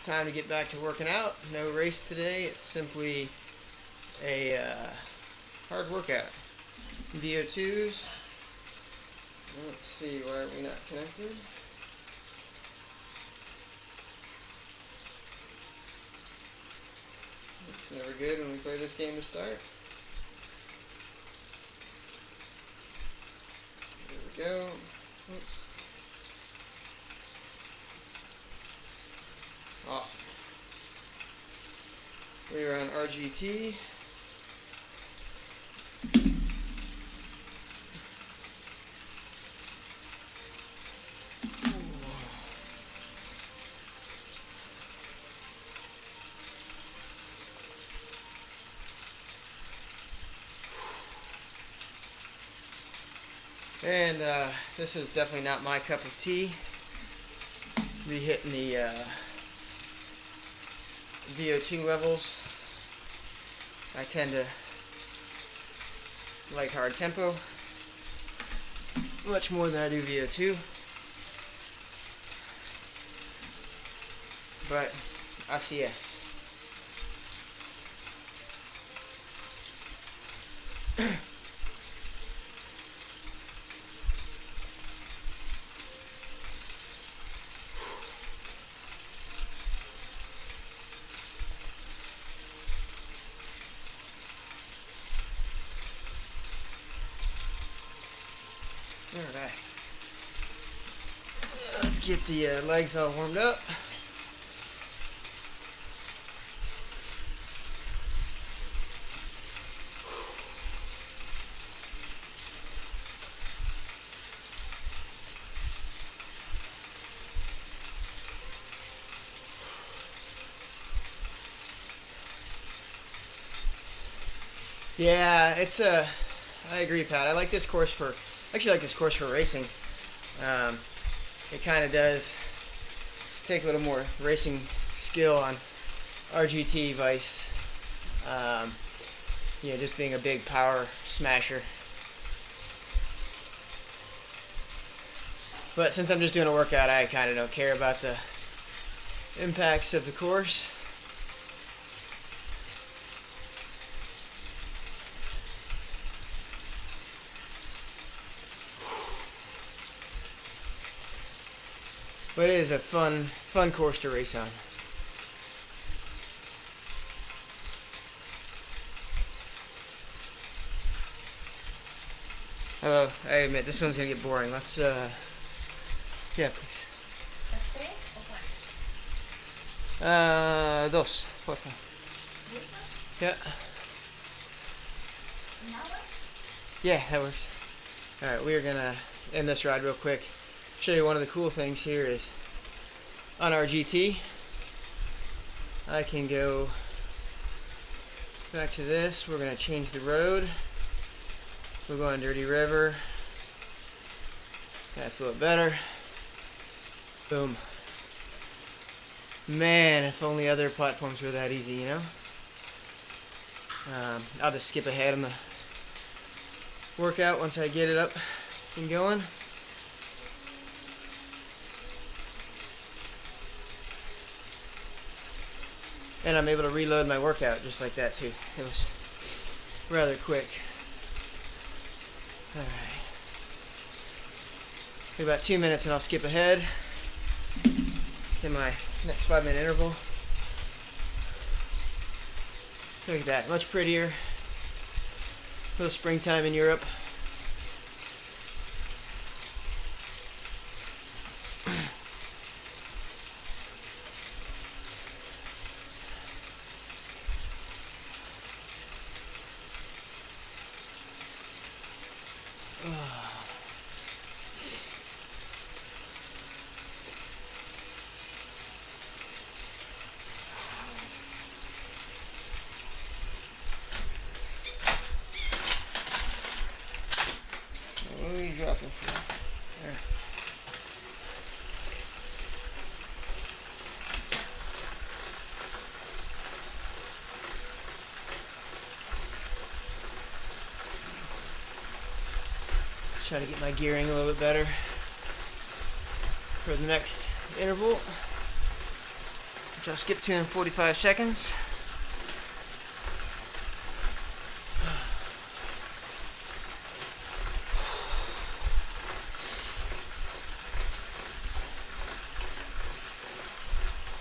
time to get back to working out. No race today. It's simply a hard workout. VO2s. Let's see, why are we not connected? It's never good when we play this game to start. There we go. Oops. Awesome. We are on RGT. And this is definitely not my cup of tea. Be hitting the VO2 levels. I tend to like hard tempo much more than I do VO2. But ICS. Alright, let's get the legs all warmed up. Yeah, I agree, Pat. I like this course for, actually like this course for racing. It kind of does take a little more racing skill on RGT vice. Just being a big power smasher. But since I'm just doing a workout, I kind of don't care about the impacts of the course. But it is a fun course to race on. Hello, I admit this one's gonna get boring. Let's yeah, please. Dos, por favor. Yeah. Yeah, that works. Alright, we're gonna end this ride real quick. Show you one of the cool things here is on RGT I can go back to this. We're going to change the road. We'll go on Dirty River. That's a little better. Boom. Man, if only other platforms were that easy, you know? I'll just skip ahead on the workout once I get it up and going. And I'm able to reload my workout just like that too. It was rather quick. Alright. About 2 minutes and I'll skip ahead. It's in my next 5-minute interval. Look at that, much prettier. A little springtime in Europe. What are you dropping for? There. Try to get my gearing a little bit better for the next interval. which I'll skip to in 45 seconds.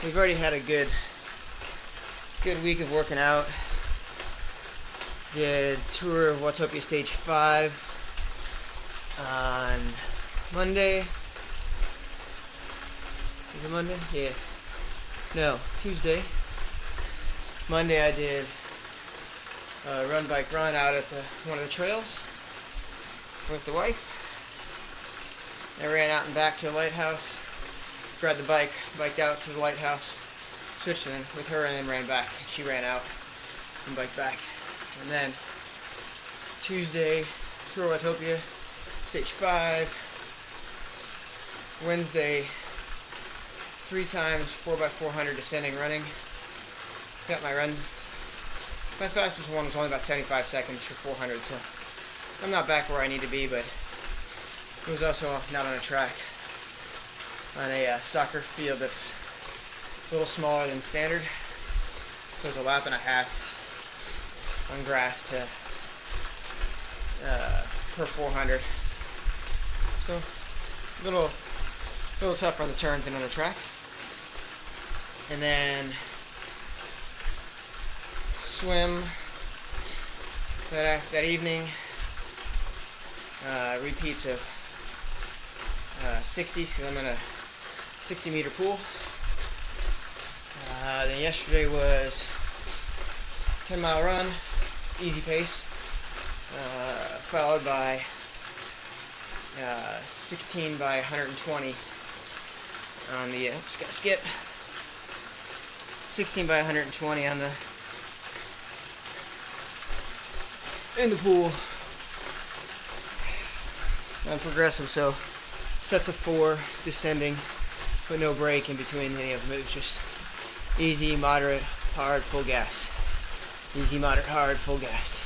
We've already had a good week of working out. Did tour of Watopia Stage 5 on Monday. Is it Monday? Yeah. No, Tuesday. Monday I did a run, bike, run out at one of the trails with the wife. I ran out and back to the lighthouse, grabbed the bike, biked out to the lighthouse, switched in with her, and then ran back. She ran out and biked back. And then Tuesday, Tour of Watopia, Stage 5. Wednesday, 3 times 4x400 descending running. Got my runs. My fastest one was only about 75 seconds for 400, so I'm not back where I need to be, but it was also not on a track. On a soccer field that's a little smaller than standard. So it was a lap and a half on grass to per 400. So a little tougher on the turns than on the track. And then swim that evening. Repeats of 60s because I'm in a 60-meter pool. Then yesterday was 10-mile run, easy pace, followed by 16 by 120 on the skip. 16 by 120 on in the pool. I'm progressive, so sets of 4 descending, but no break in between any of them. It was just easy, moderate, hard, full gas. Easy, moderate, hard, full gas.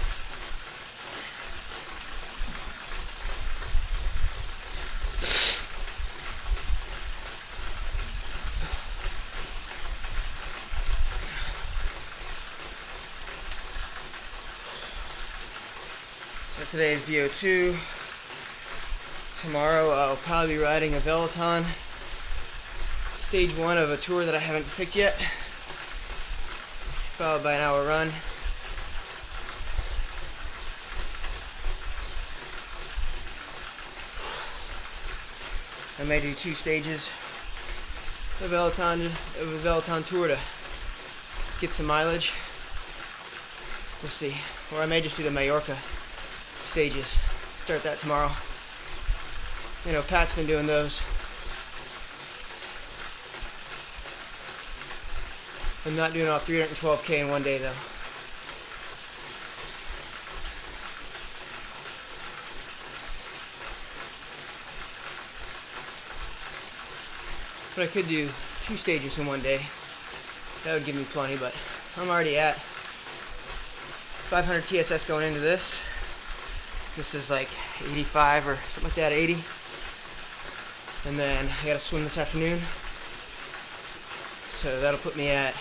So today is VO2. Tomorrow I'll probably be riding a Peloton. Stage 1 of a tour that I haven't picked yet. Followed by an hour run. I may do 2 stages of a Peloton tour to get some mileage. We'll see. Or I may just do the Mallorca stages. Start that tomorrow. You know, Pat's been doing those. I'm not doing all 312K in one day though. But I could do 2 stages in one day. That would give me plenty, but I'm already at 500 TSS going into this. This is like 85 or something like that, 80. And then I gotta swim this afternoon. So that'll put me at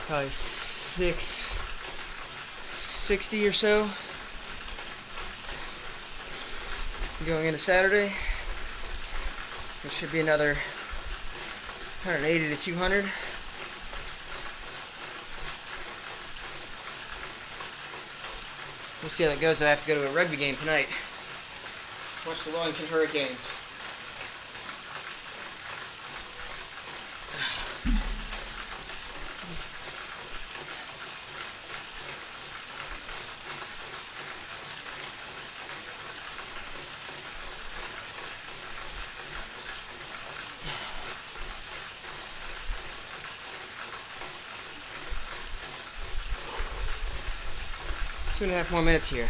probably 660 or so. Going into Saturday, it should be another 180 to 200. We'll see how that goes. I have to go to a rugby game tonight. Watch the Wellington Hurricanes. 2.5 more minutes here.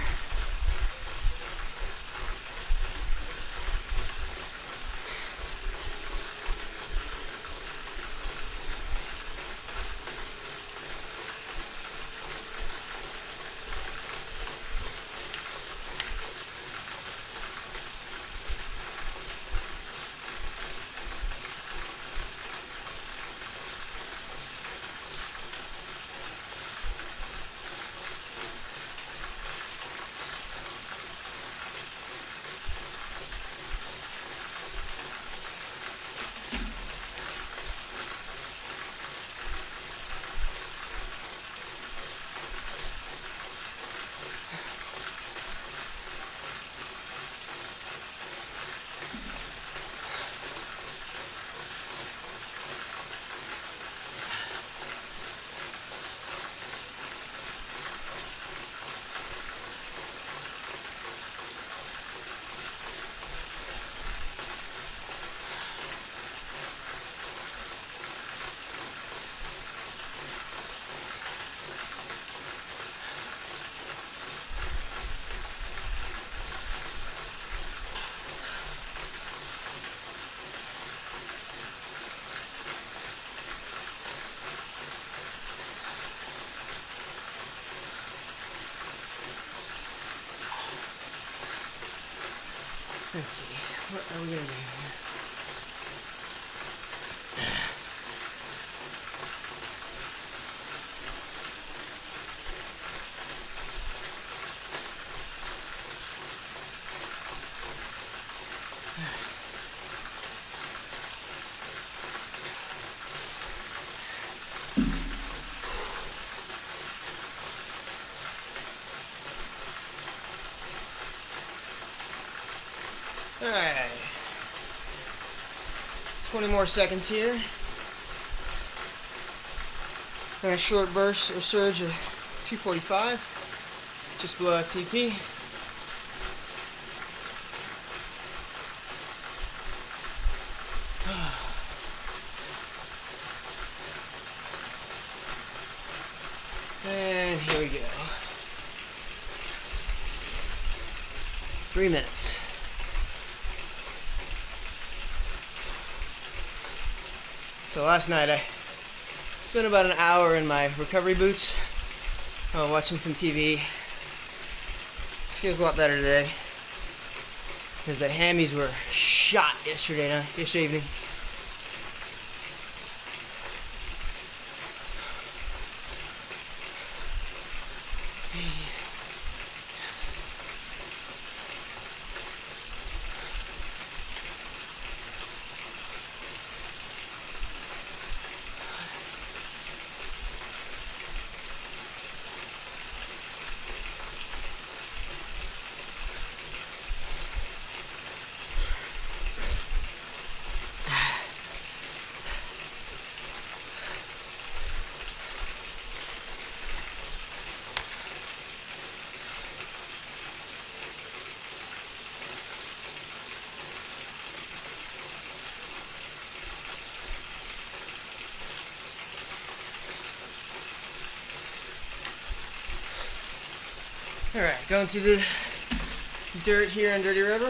Let's see, what are we gonna do here? Alright, 20 more seconds here. And a short burst or surge of 245, just below FTP. And here we go. 3 minutes. So last night I spent about an hour in my recovery boots, watching some TV. Feels a lot better today because the hammies were shot yesterday evening. Alright, going through the dirt here on Dirty River.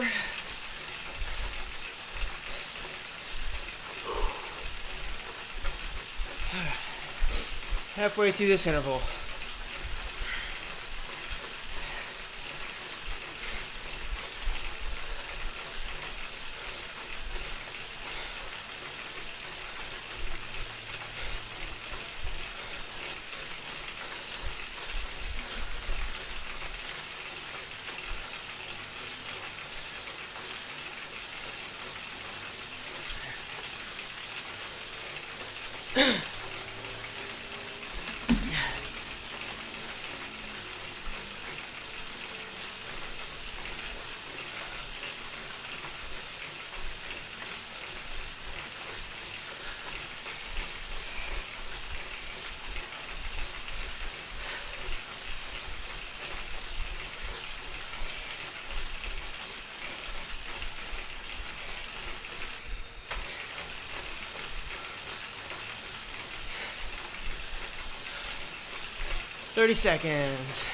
Halfway through this interval. Thirty seconds.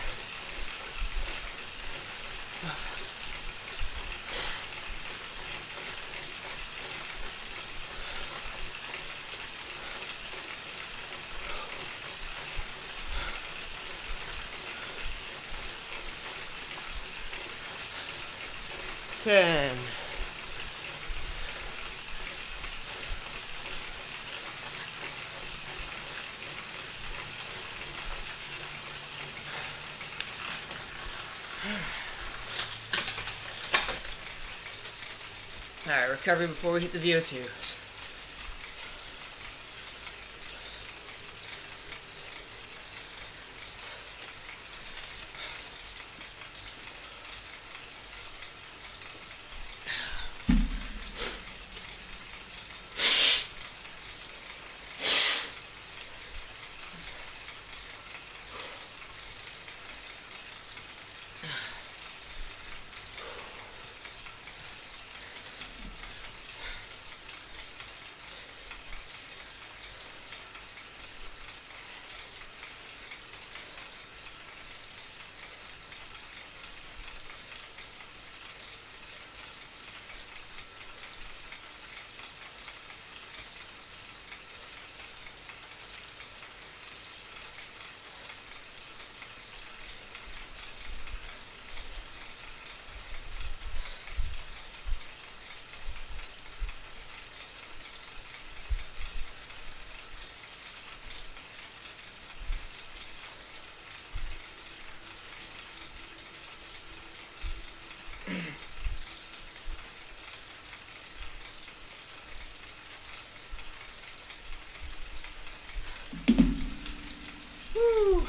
Ten. Alright, recovery before we hit the VO2s.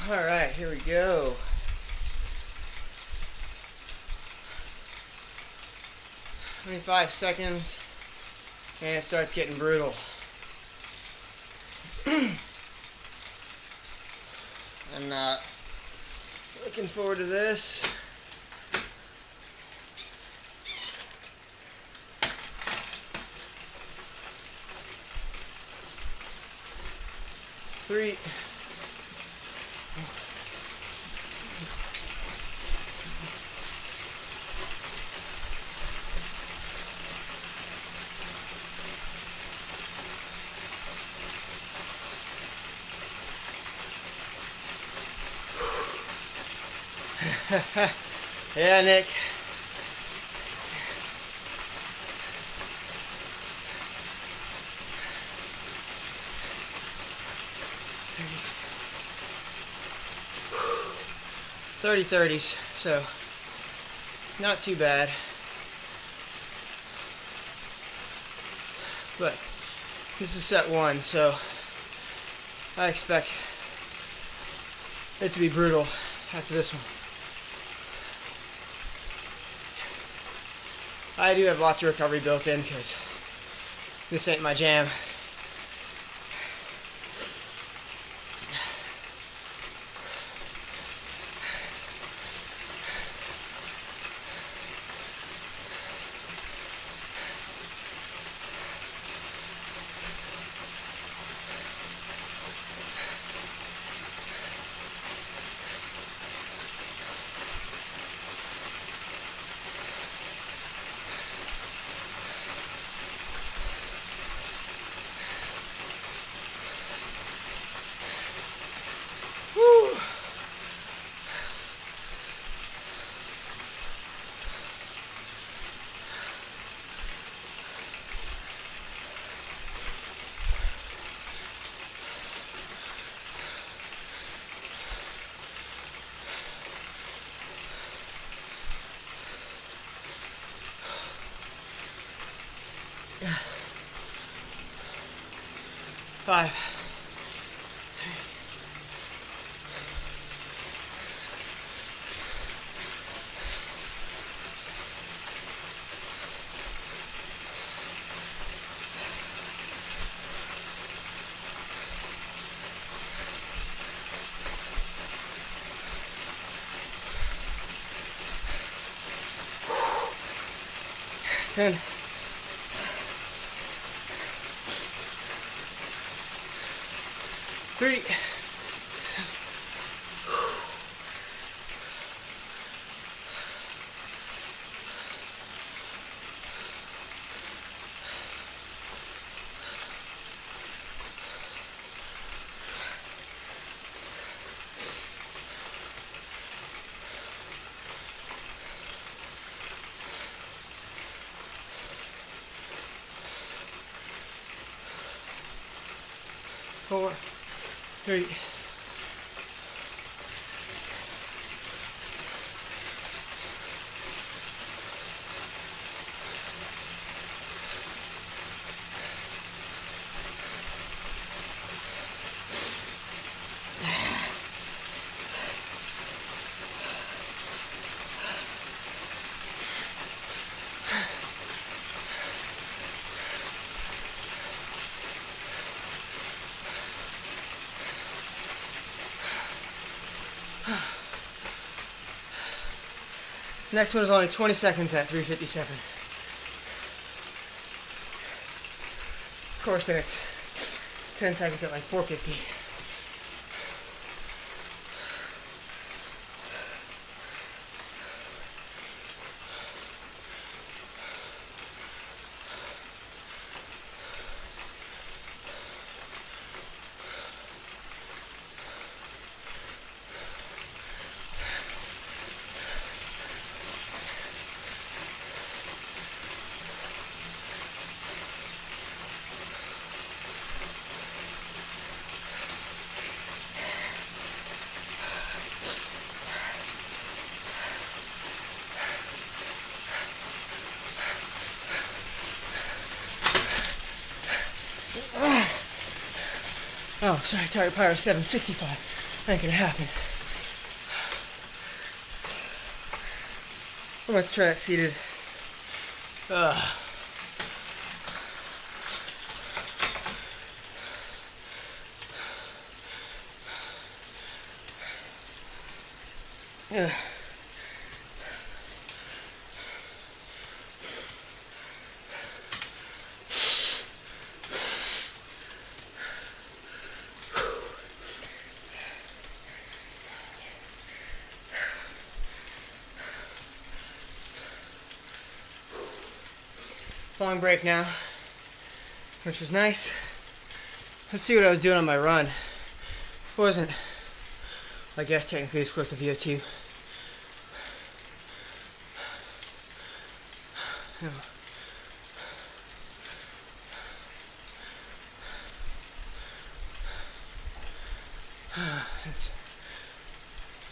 All right, here we go. "25 seconds, and it starts getting brutal. I'm not looking forward to this. Three. Yeah, Nick. "30/30s, so not too bad. But this is set 1, so I expect it to be brutal after this one. I do have lots of recovery built in because this ain't my jam. Woo. Five. Ten. Three. Four. Three. Next one is only 20 seconds at 3:57. Of course, then it's 10 seconds at like 4:50. Oh, sorry, target power 765. That can happen. I'm gonna try that seated. Long break now, which was nice. Let's see what I was doing on my run. It wasn't, I guess technically it's close to VO2. Let's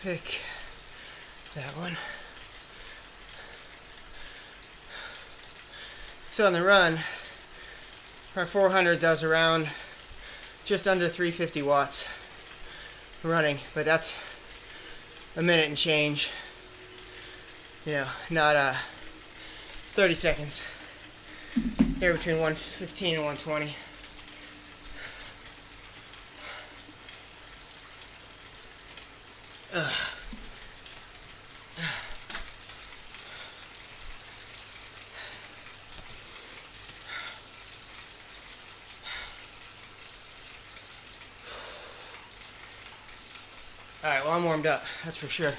pick that one. So on the run, our 400s, I was around just under 350 watts running, but that's a minute and change. You know, not 30 seconds. Here between 115 and 120. Alright, well I'm warmed up, that's for sure.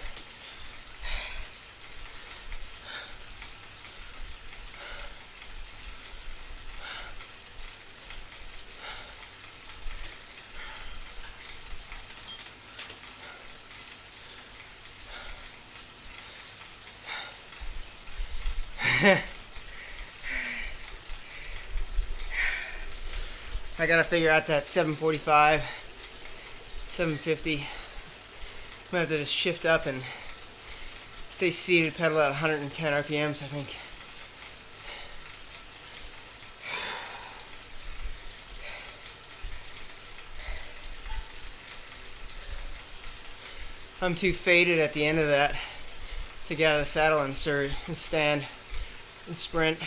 I gotta figure out that 745, 750. I'm gonna have to just shift up and stay seated, pedal at 110 RPMs, I think. I'm too faded at the end of that to get out of the saddle and surge and stand and sprint.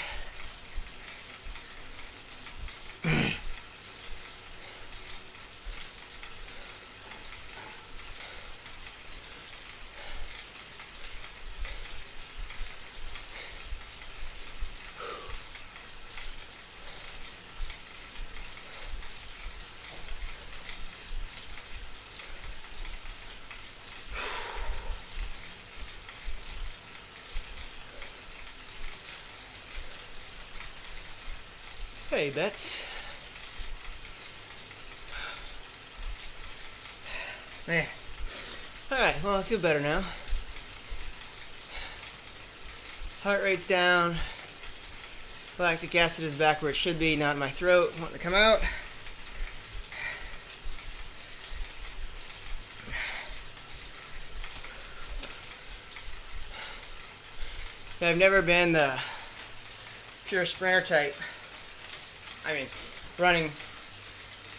Hey, Bets. Man. Alright, well I feel better now. Heart rate's down. Lactic acid is back where it should be, not in my throat, wanting to come out. I've never been the pure sprinter type. I mean, running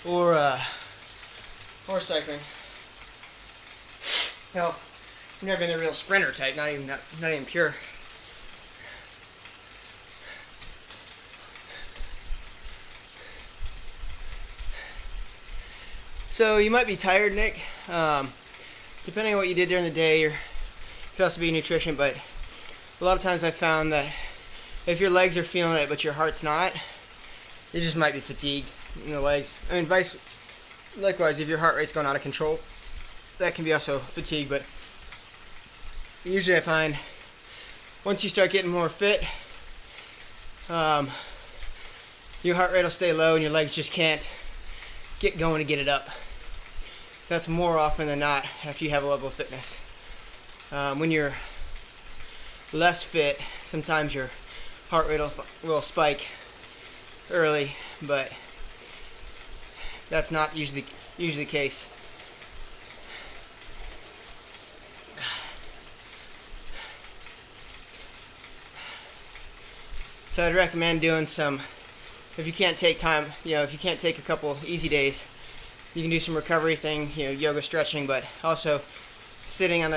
or cycling. No, I've never been the real sprinter type. Not even pure. So you might be tired, Nick. Depending on what you did during the day, it could also be nutrition. But a lot of times I found that if your legs are feeling it, but your heart's not, it just might be fatigue in the legs. I mean, likewise, if your heart rate's going out of control, that can be also fatigue. But usually I find once you start getting more fit, your heart rate will stay low and your legs just can't get going to get it up. That's more often than not if you have a level of fitness. When you're less fit, sometimes your heart rate will spike early, but that's not usually the case. So I'd recommend doing some, if you can't take time, if you can't take a couple easy days, You can do some recovery thing, yoga stretching, but also sitting on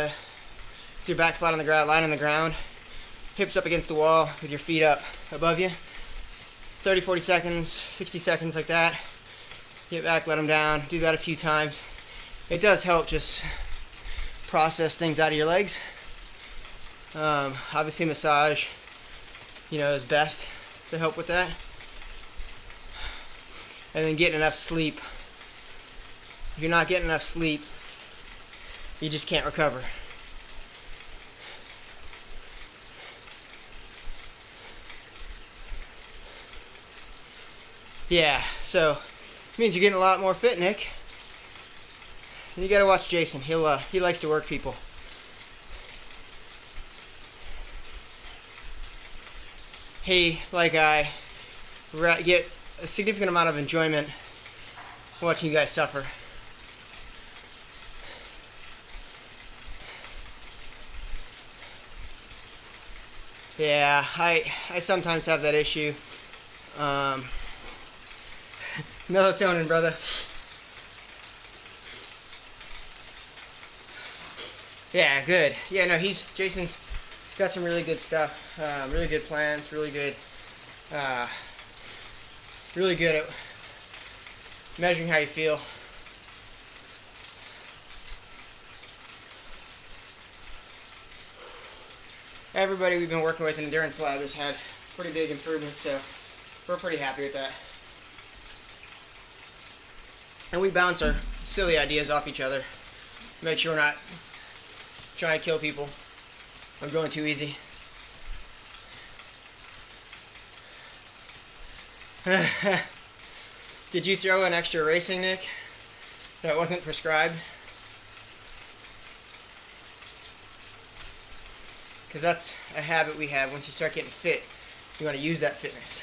your back flat on the ground, lying on the ground, hips up against the wall with your feet up above you. 30, 40 seconds, 60 seconds like that. Get back, let them down. Do that a few times. It does help just process things out of your legs. Obviously massage, is best to help with that. And then getting enough sleep. If you're not getting enough sleep, you just can't recover. Yeah, so it means you're getting a lot more fit, Nick. And you gotta watch Jason. He likes to work people. He, like I, get a significant amount of enjoyment watching you guys suffer. Yeah, I sometimes have that issue. Melatonin, brother. Yeah, good. Yeah, no, Jason's got some really good stuff. Really good plans. Really good at measuring how you feel. Everybody we've been working with in Endurance Lab has had pretty big improvements, so we're pretty happy with that. And we bounce our silly ideas off each other. Make sure we're not trying to kill people or going too easy. Did you throw in extra racing, Nick, that wasn't prescribed? Because that's a habit we have. Once you start getting fit, you want to use that fitness.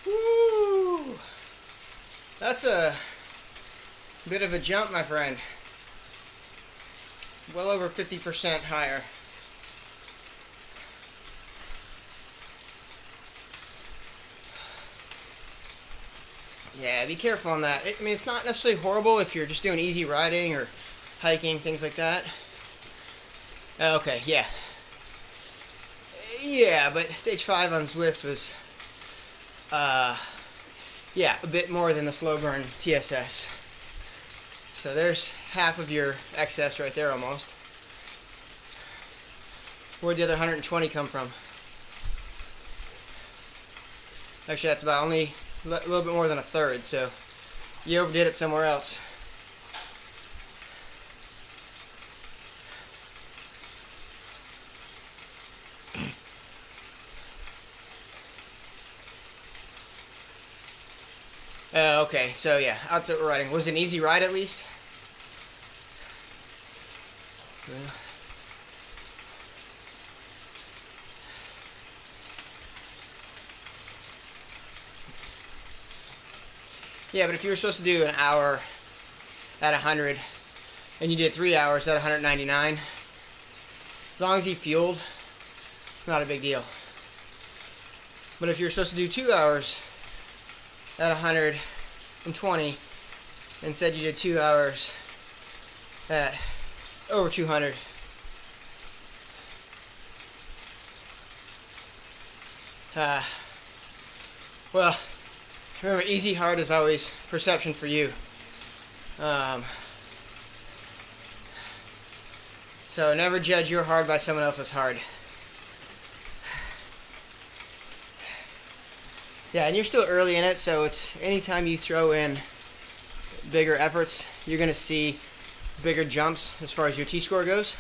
Woo! That's a bit of a jump, my friend. Well over 50% higher. Yeah, be careful on that. I mean, it's not necessarily horrible if you're just doing easy riding or hiking, things like that. Okay, yeah. Yeah, but stage 5 on Zwift was, yeah, a bit more than the slow burn TSS. So there's half of your excess right there almost. Where'd the other 120 come from? Actually, that's about only a little bit more than a third, so you overdid it somewhere else. Okay, so yeah, outside riding. Was it an easy ride at least? Yeah, but if you were supposed to do an hour at 100 and you did 3 hours at 199, as long as you fueled, not a big deal. But if you're supposed to do 2 hours at 120, instead you did 2 hours at over 200. Well, remember, easy hard is always perception for you. So never judge your hard by someone else's hard. Yeah, and you're still early in it, so it's anytime you throw in bigger efforts, you're going to see bigger jumps as far as your T-score goes.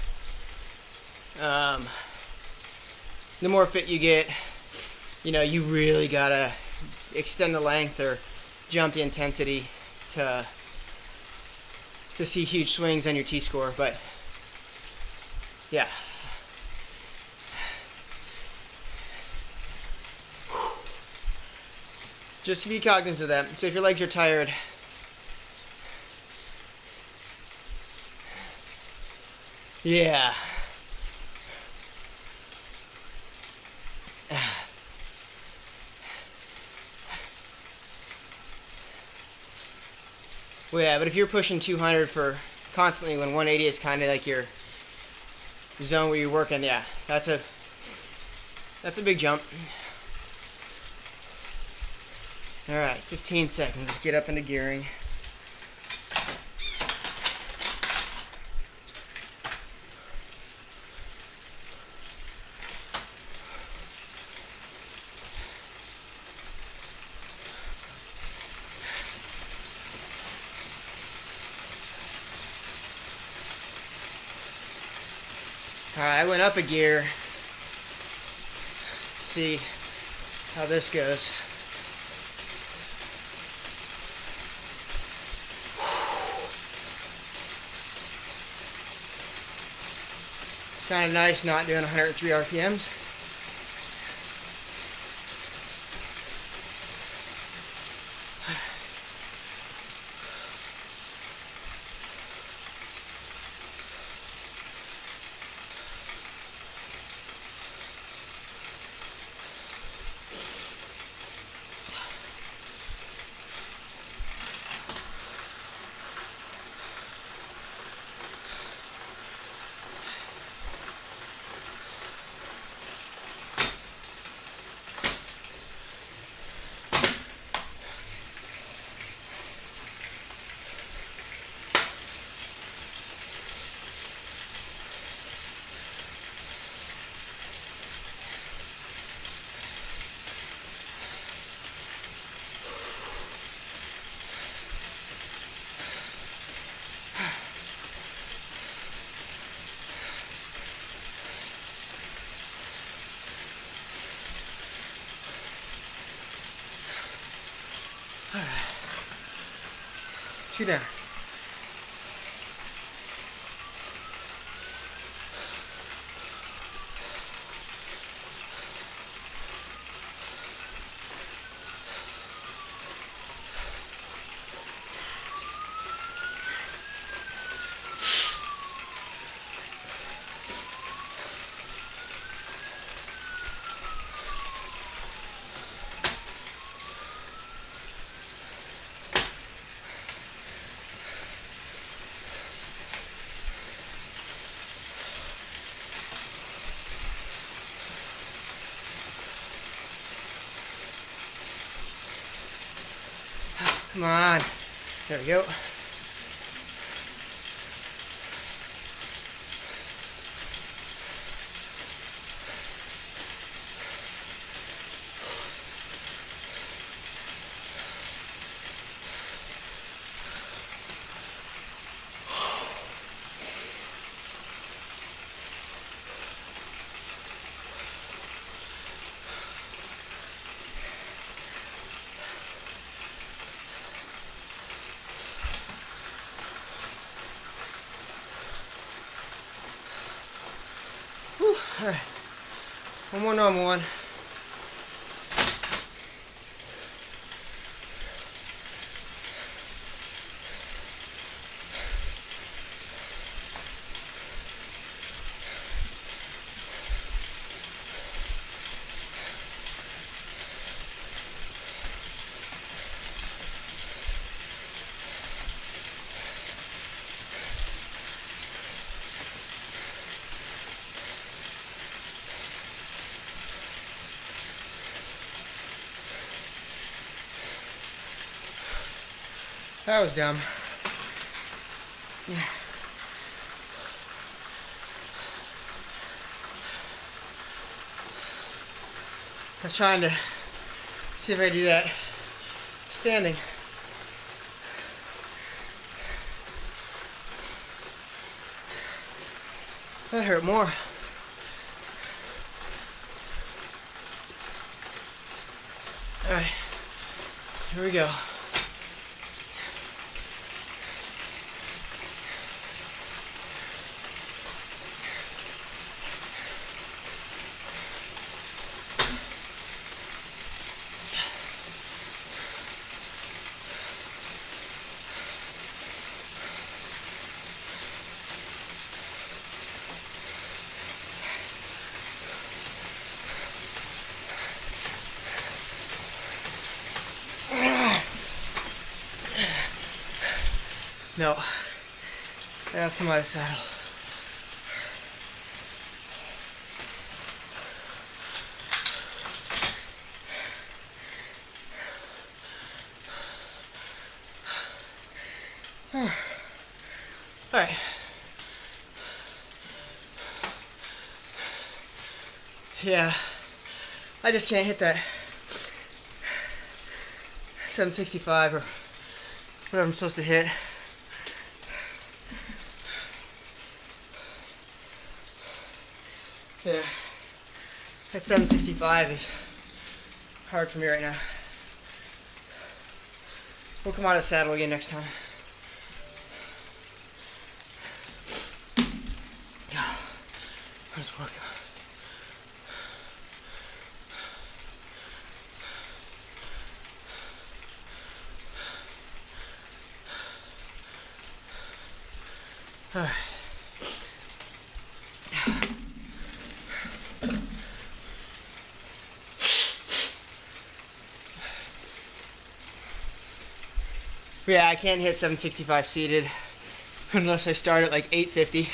The more fit you get, you really got to extend the length or jump the intensity to see huge swings on your T-score. But yeah. Just be cognizant of that. So if your legs are tired, yeah, Well, yeah, but if you're pushing 200 for constantly when 180 is kind of like your zone where you're working, yeah, that's a big jump. All right, 15 seconds. Let's get up into gearing. All right, I went up a gear. Let's see how this goes. Kind of nice not doing 103 RPMs. All right. 2 down. Come on. There we go. Whew. All right. One more normal one. That was dumb. Yeah. I was trying to see if I could do that standing. That hurt more. All right, here we go. No. I have to come out of the saddle. Alright. Yeah. I just can't hit that 765 or whatever I'm supposed to hit. Yeah, that 765 is hard for me right now. We'll come out of the saddle again next time. I'll just work on. All right. Yeah, I can't hit 765 seated unless I start at like 850.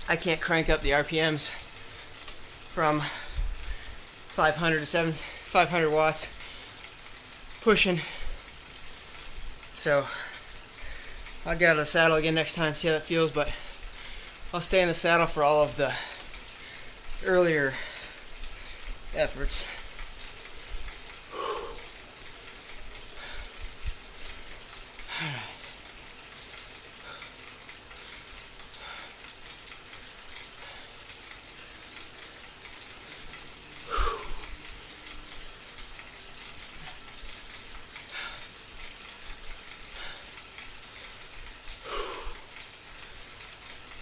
I can't crank up the RPMs from 500 to 500 watts pushing. So I'll get out of the saddle again next time, see how that feels, but I'll stay in the saddle for all of the earlier efforts. All right.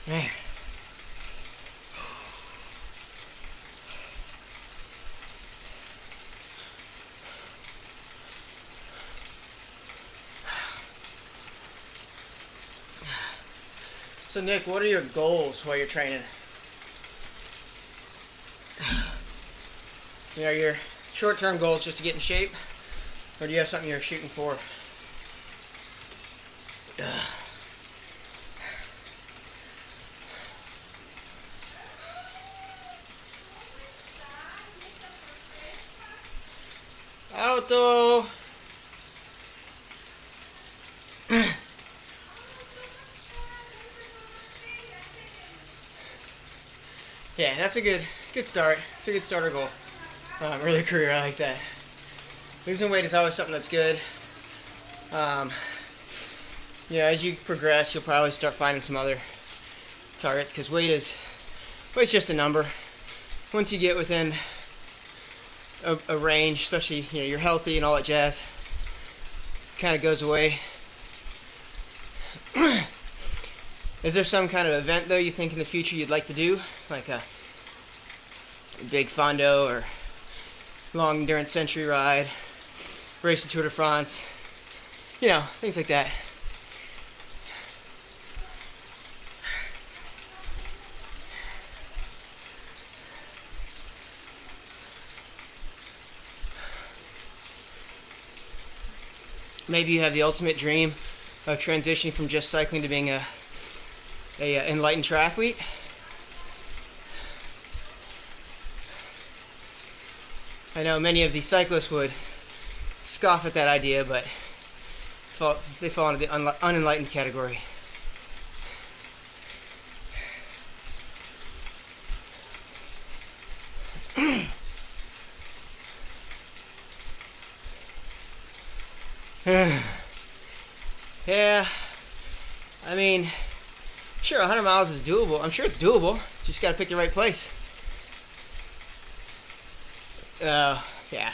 Man. So Nick, what are your goals while you're training? You know, your short-term goals just to get in shape, or do you have something you're shooting for? Auto. Yeah, that's a good start. It's a good starter goal. Early career, I like that. Losing weight is always something that's good. You know, as you progress, you'll probably start finding some other targets because weight's just a number. Once you get within a range, especially you're healthy and all that jazz, kind of goes away. Is there some kind of event though you think in the future you'd like to do, like a big fondo or long endurance century ride, race the Tour de France, you know, things like that? Maybe you have the ultimate dream of transitioning from just cycling to being a enlightened triathlete. I know many of the cyclists would scoff at that idea, but they fall into the unenlightened category. Yeah, I mean, sure, 100 miles is doable. I'm sure it's doable. Just got to pick the right place. Yeah.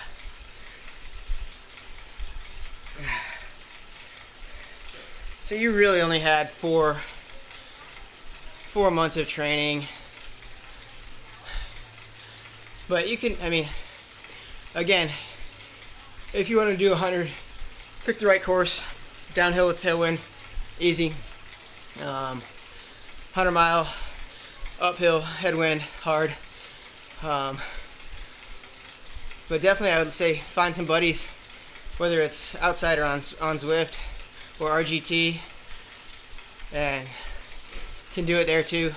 So you really only had four months of training. But you can, I mean, again, if you want to do 100, pick the right course, downhill with tailwind, easy. 100 mile, uphill, headwind, hard. But definitely I would say find some buddies, whether it's outside or on Zwift or RGT, and can do it there too.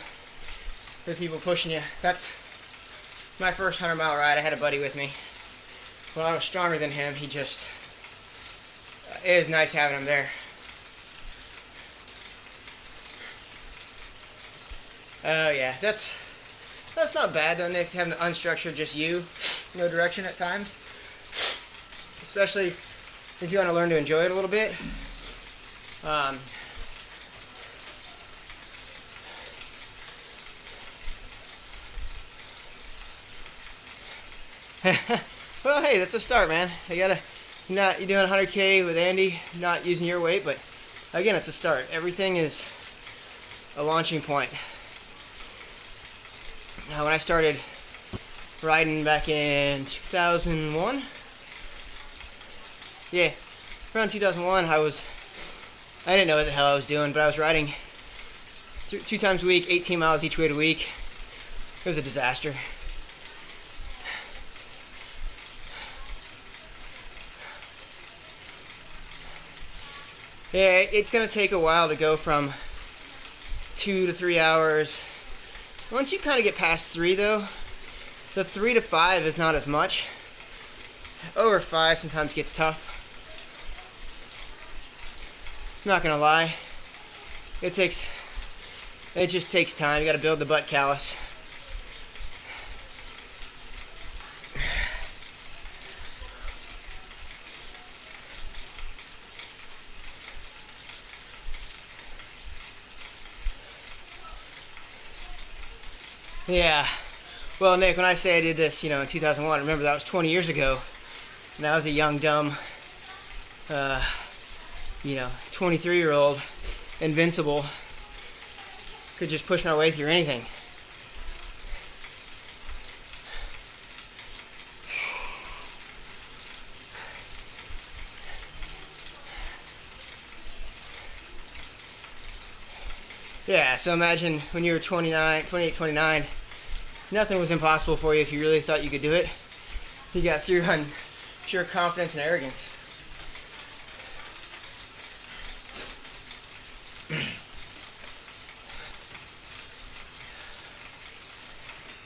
With people pushing you. That's my first 100-mile ride. I had a buddy with me. Well, I was stronger than him. He just, it is nice having him there. Oh yeah, that's not bad though, Nick, having an unstructured, just you, no direction at times. Especially if you want to learn to enjoy it a little bit. Well, hey, that's a start, man. You're doing 100K with Andy, not using your weight, but again, it's a start. Everything is a launching point. Now, when I started riding back in 2001, yeah, around 2001, I didn't know what the hell I was doing, but I was riding two times a week, 18 miles each way a week. It was a disaster. Yeah, it's going to take a while to go from 2 to 3 hours. Once you kind of get past 3 though, the 3 to 5 is not as much. Over 5 sometimes gets tough. I'm not going to lie. It just takes time. You got to build the butt callus. Yeah. Well, Nick, when I say I did this, in 2001, remember that was 20 years ago. And I was a young, dumb, 23-year-old, invincible. Could just push my way through anything. Yeah, so imagine when you were 28, 29, nothing was impossible for you if you really thought you could do it. You got through on pure confidence and arrogance.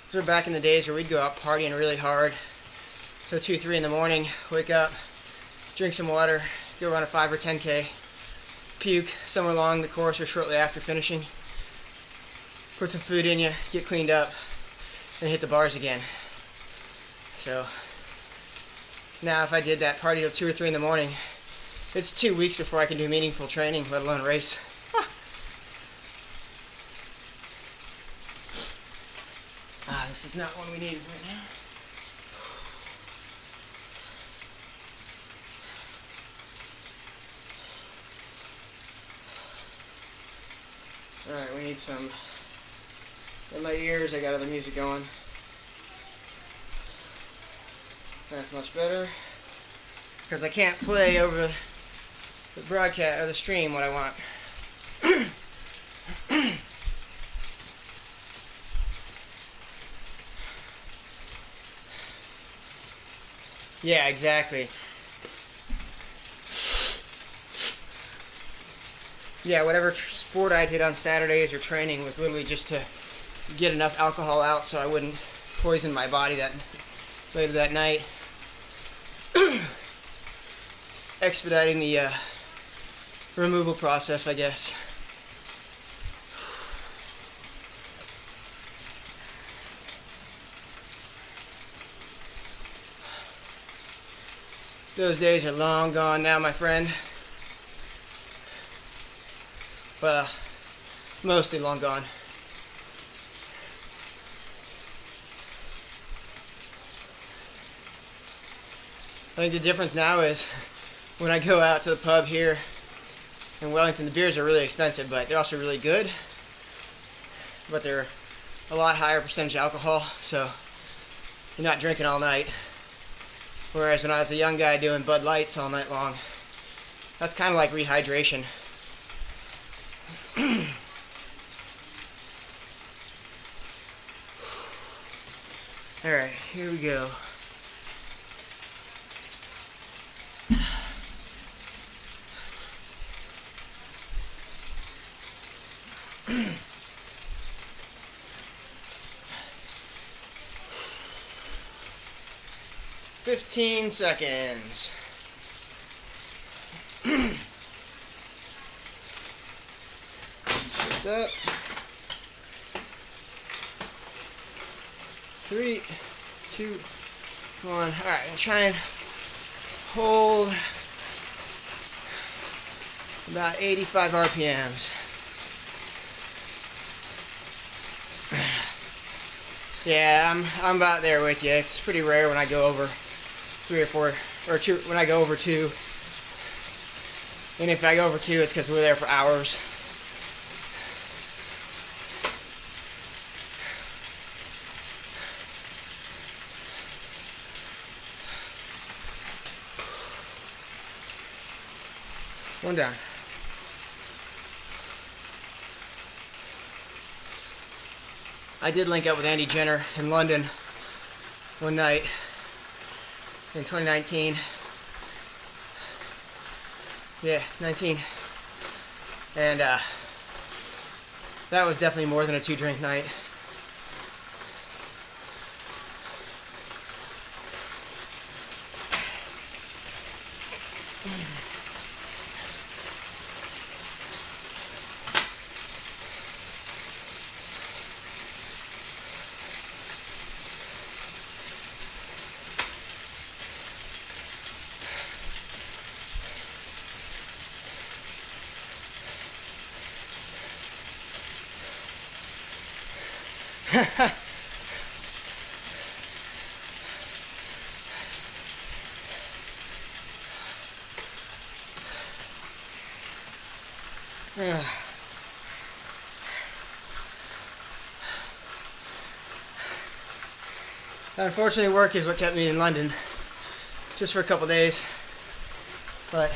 So back in the days where we'd go out partying really hard. So 2, 3 in the morning, wake up, drink some water, go run a 5 or 10K. Puke somewhere along the course or shortly after finishing, put some food in you, get cleaned up, and hit the bars again. So now if I did that party till 2 or 3 in the morning, it's 2 weeks before I can do meaningful training, let alone race. This is not one we need right now. Alright, we need some, in my ears I got other music going. That's much better, because I can't play over the broadcast or the stream what I want. Yeah, exactly. Yeah, whatever sport I did on Saturdays or training was literally just to get enough alcohol out so I wouldn't poison my body later that night. Expediting the removal process, I guess. Those days are long gone now, my friend. Well, mostly long gone. I think the difference now is when I go out to the pub here in Wellington, the beers are really expensive, but they're also really good. But they're a lot higher percentage alcohol, so you're not drinking all night. Whereas when I was a young guy doing Bud Lights all night long, that's kind of like rehydration. Alright, here we go. "15 seconds. Shift up. 3, 2, 1. Alright, I'm try and hold about 85 RPMs. Yeah, I'm about there with you. It's pretty rare when I go over 3 or 4, or 2, when I go over 2. And if I go over 2, it's because we're there for hours. One down. I did link up with Andy Jenner in London one night in 2019. Yeah, 19. And that was definitely more than a 2-drink night. Unfortunately, work is what kept me in London just for a couple days, but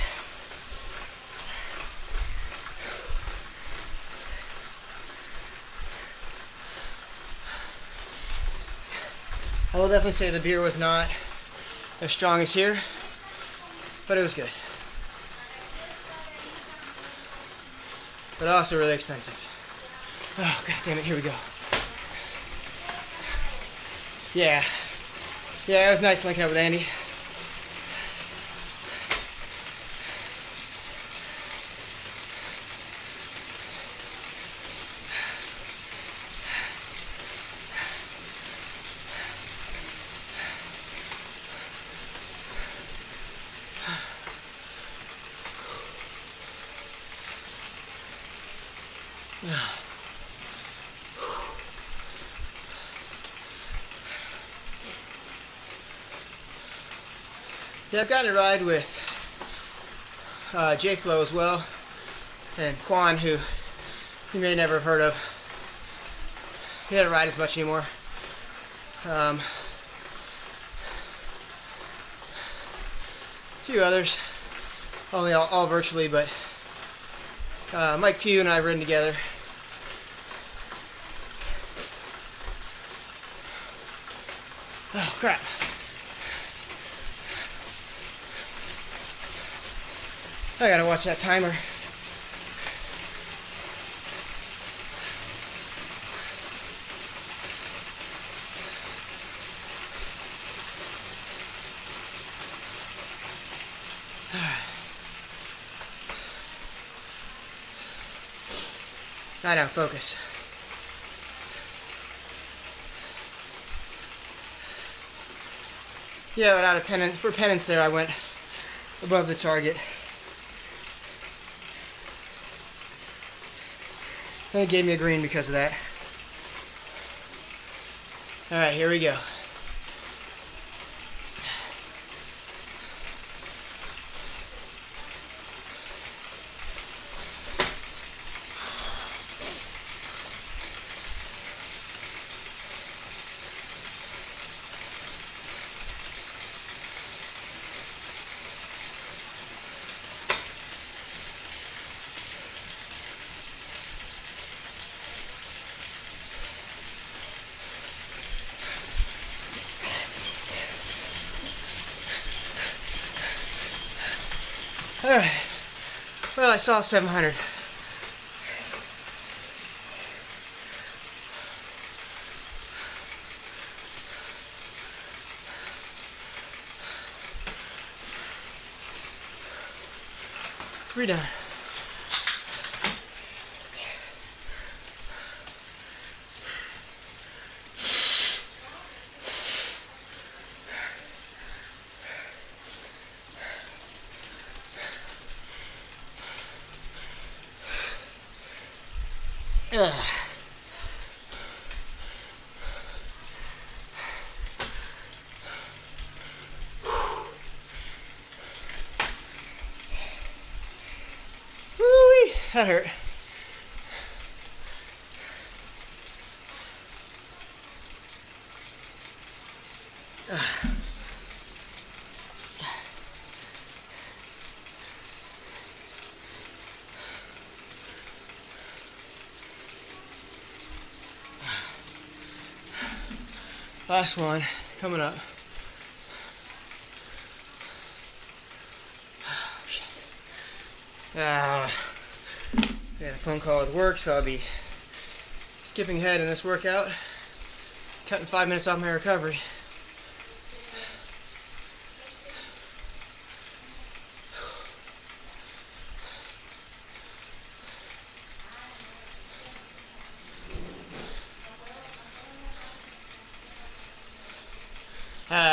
I will definitely say the beer was not as strong as here, but it was good. But also really expensive. Oh, god damn it, here we go. Yeah, it was nice linking up with Andy. Yeah, I've gotten a ride with J-Flow as well, and Quan, who you may never have heard of. He doesn't ride as much anymore. A few others, only all virtually, but Mike Pugh and I have ridden together. Oh crap. I gotta watch that timer. Lie down, focus. Yeah, without a penance, for penance there I went above the target. And it gave me a green because of that. Alright, here we go. Alright. Well, I saw 700. We're done. Woo-wee, that hurt. Last one coming up. I had a phone call with work, so I'll be skipping ahead in this workout, cutting 5 minutes off my recovery.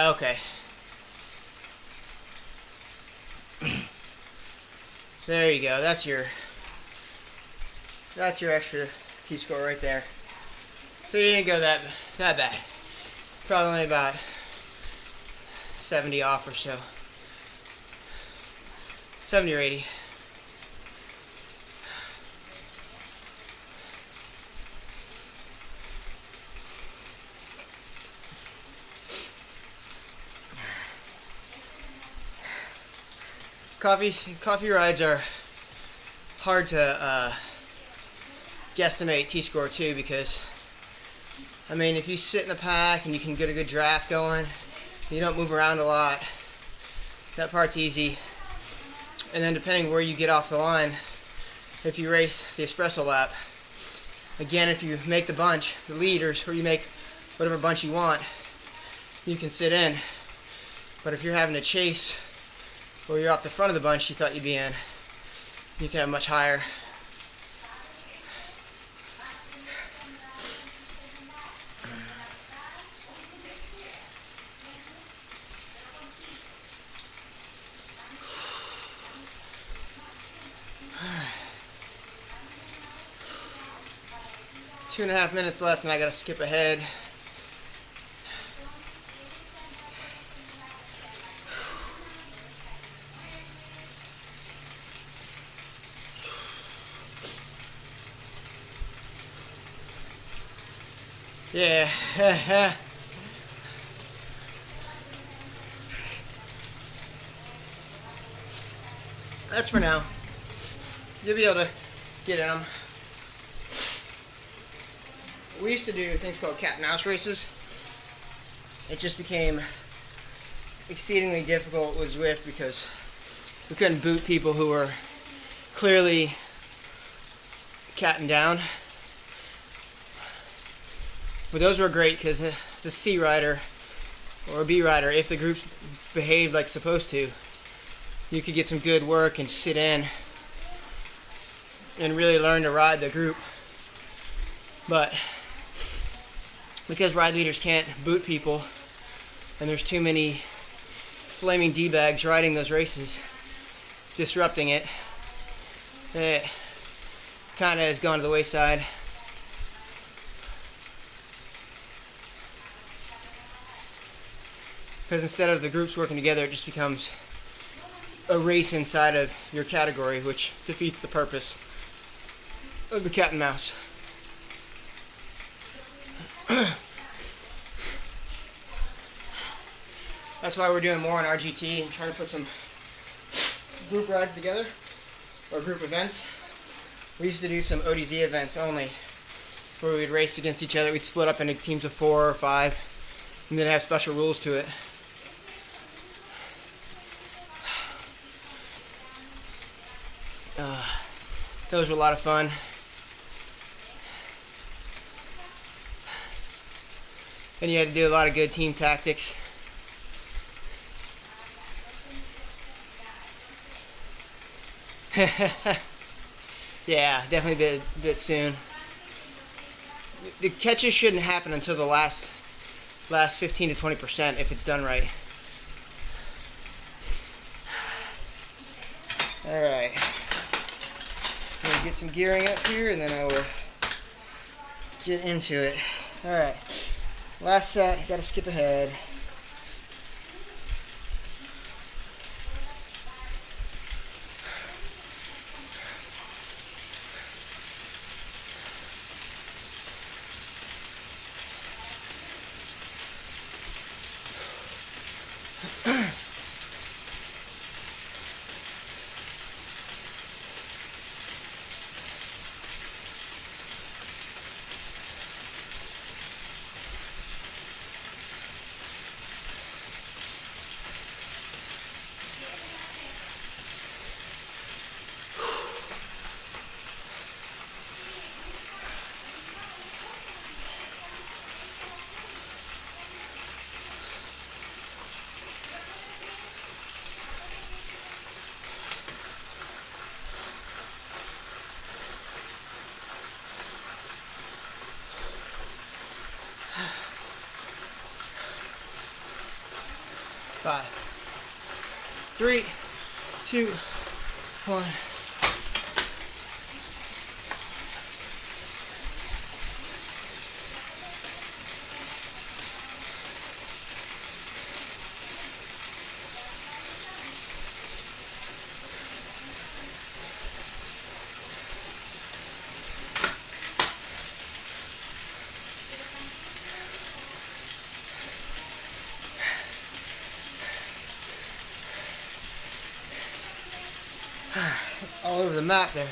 Okay. There you go. That's your extra T-score right there. So you didn't go that bad. Probably only about 70 off or so. 70 or 80. Coffee rides are hard to guesstimate T-score too, because I mean, if you sit in the pack and you can get a good draft going, you don't move around a lot, that part's easy. And then depending where you get off the line, if you race the espresso lap, again, if you make the bunch, the leaders, or you make whatever bunch you want, you can sit in. But if you're having to chase, or you're off the front of the bunch you thought you'd be in, you can have much higher. Two and a half minutes left and I gotta skip ahead. Yeah. That's for now. You'll be able to get in them. We used to do things called cat and mouse races. It just became exceedingly difficult with Zwift because we couldn't boot people who were clearly catting down. But those were great because as a C rider or a B rider, if the groups behaved like supposed to, you could get some good work and sit in and really learn to ride the group. But because ride leaders can't boot people and there's too many flaming D-bags riding those races, disrupting it, it kind of has gone to the wayside. Because instead of the groups working together, it just becomes a race inside of your category, which defeats the purpose of the cat and mouse. That's why we're doing more on RGT and trying to put some group rides together, or group events. We used to do some ODZ events only, where we would race against each other. We'd split up into teams of 4 or 5, and then have special rules to it. Those were a lot of fun. And you had to do a lot of good team tactics. Yeah, definitely a bit soon. The catches shouldn't happen until the last 15 to 20% if it's done right. All right. I'm gonna get some gearing up here, and then I will get into it. All right. Last set. Got to skip ahead. Five, 3, 2, 1. It's all over the map there.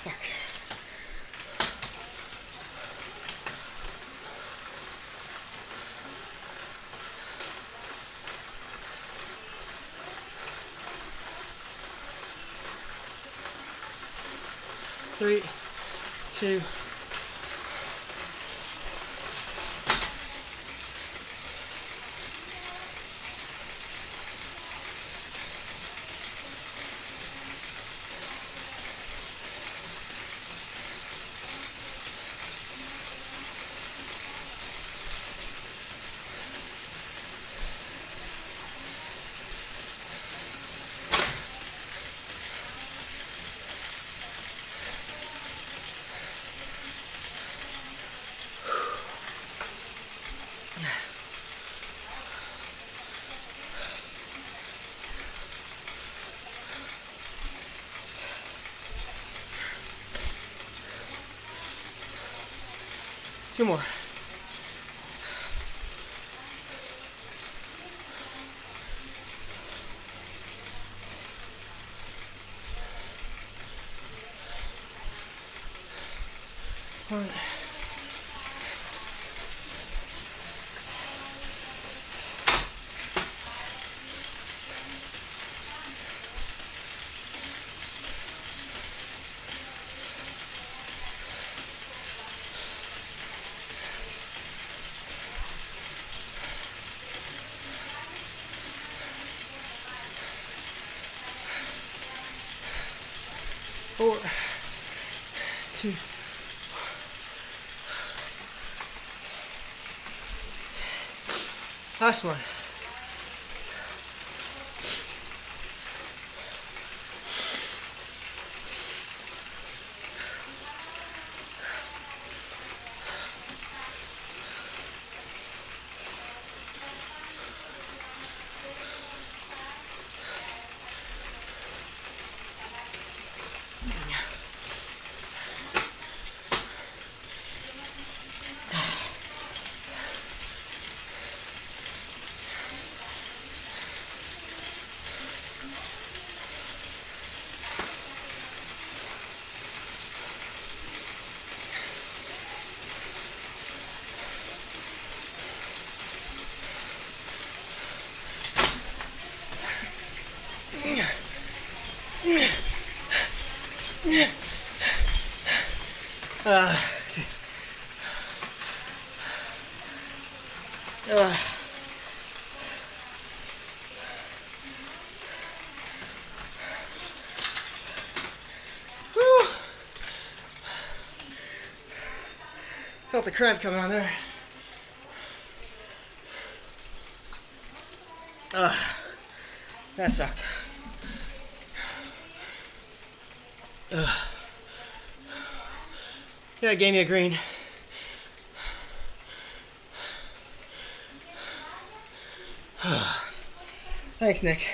Fuck. Three, 2. Two more. One. 4, 2. Last one. Whew. Felt the cramp coming on there. That sucked. Yeah, it gave me a green. Thanks, Nick.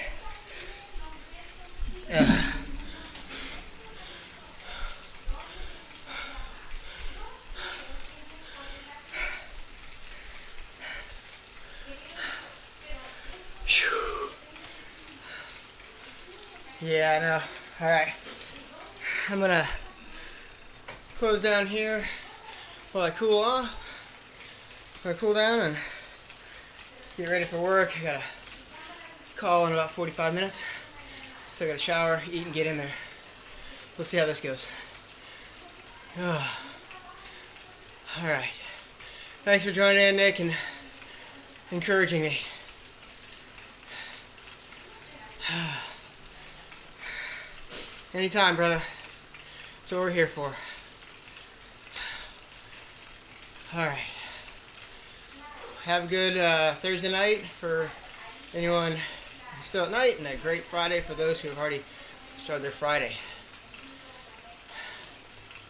Yeah, I know. Alright. I'm gonna close down here while I cool off. I'm gonna cool down and get ready for work. I got a call in about 45 minutes. So I gotta shower, eat, and get in there. We'll see how this goes. Alright. Thanks for joining in, Nick, and encouraging me. Anytime, brother. That's what we're here for. Alright. Have a good Thursday night for anyone who's still at night, and a great Friday for those who have already started their Friday.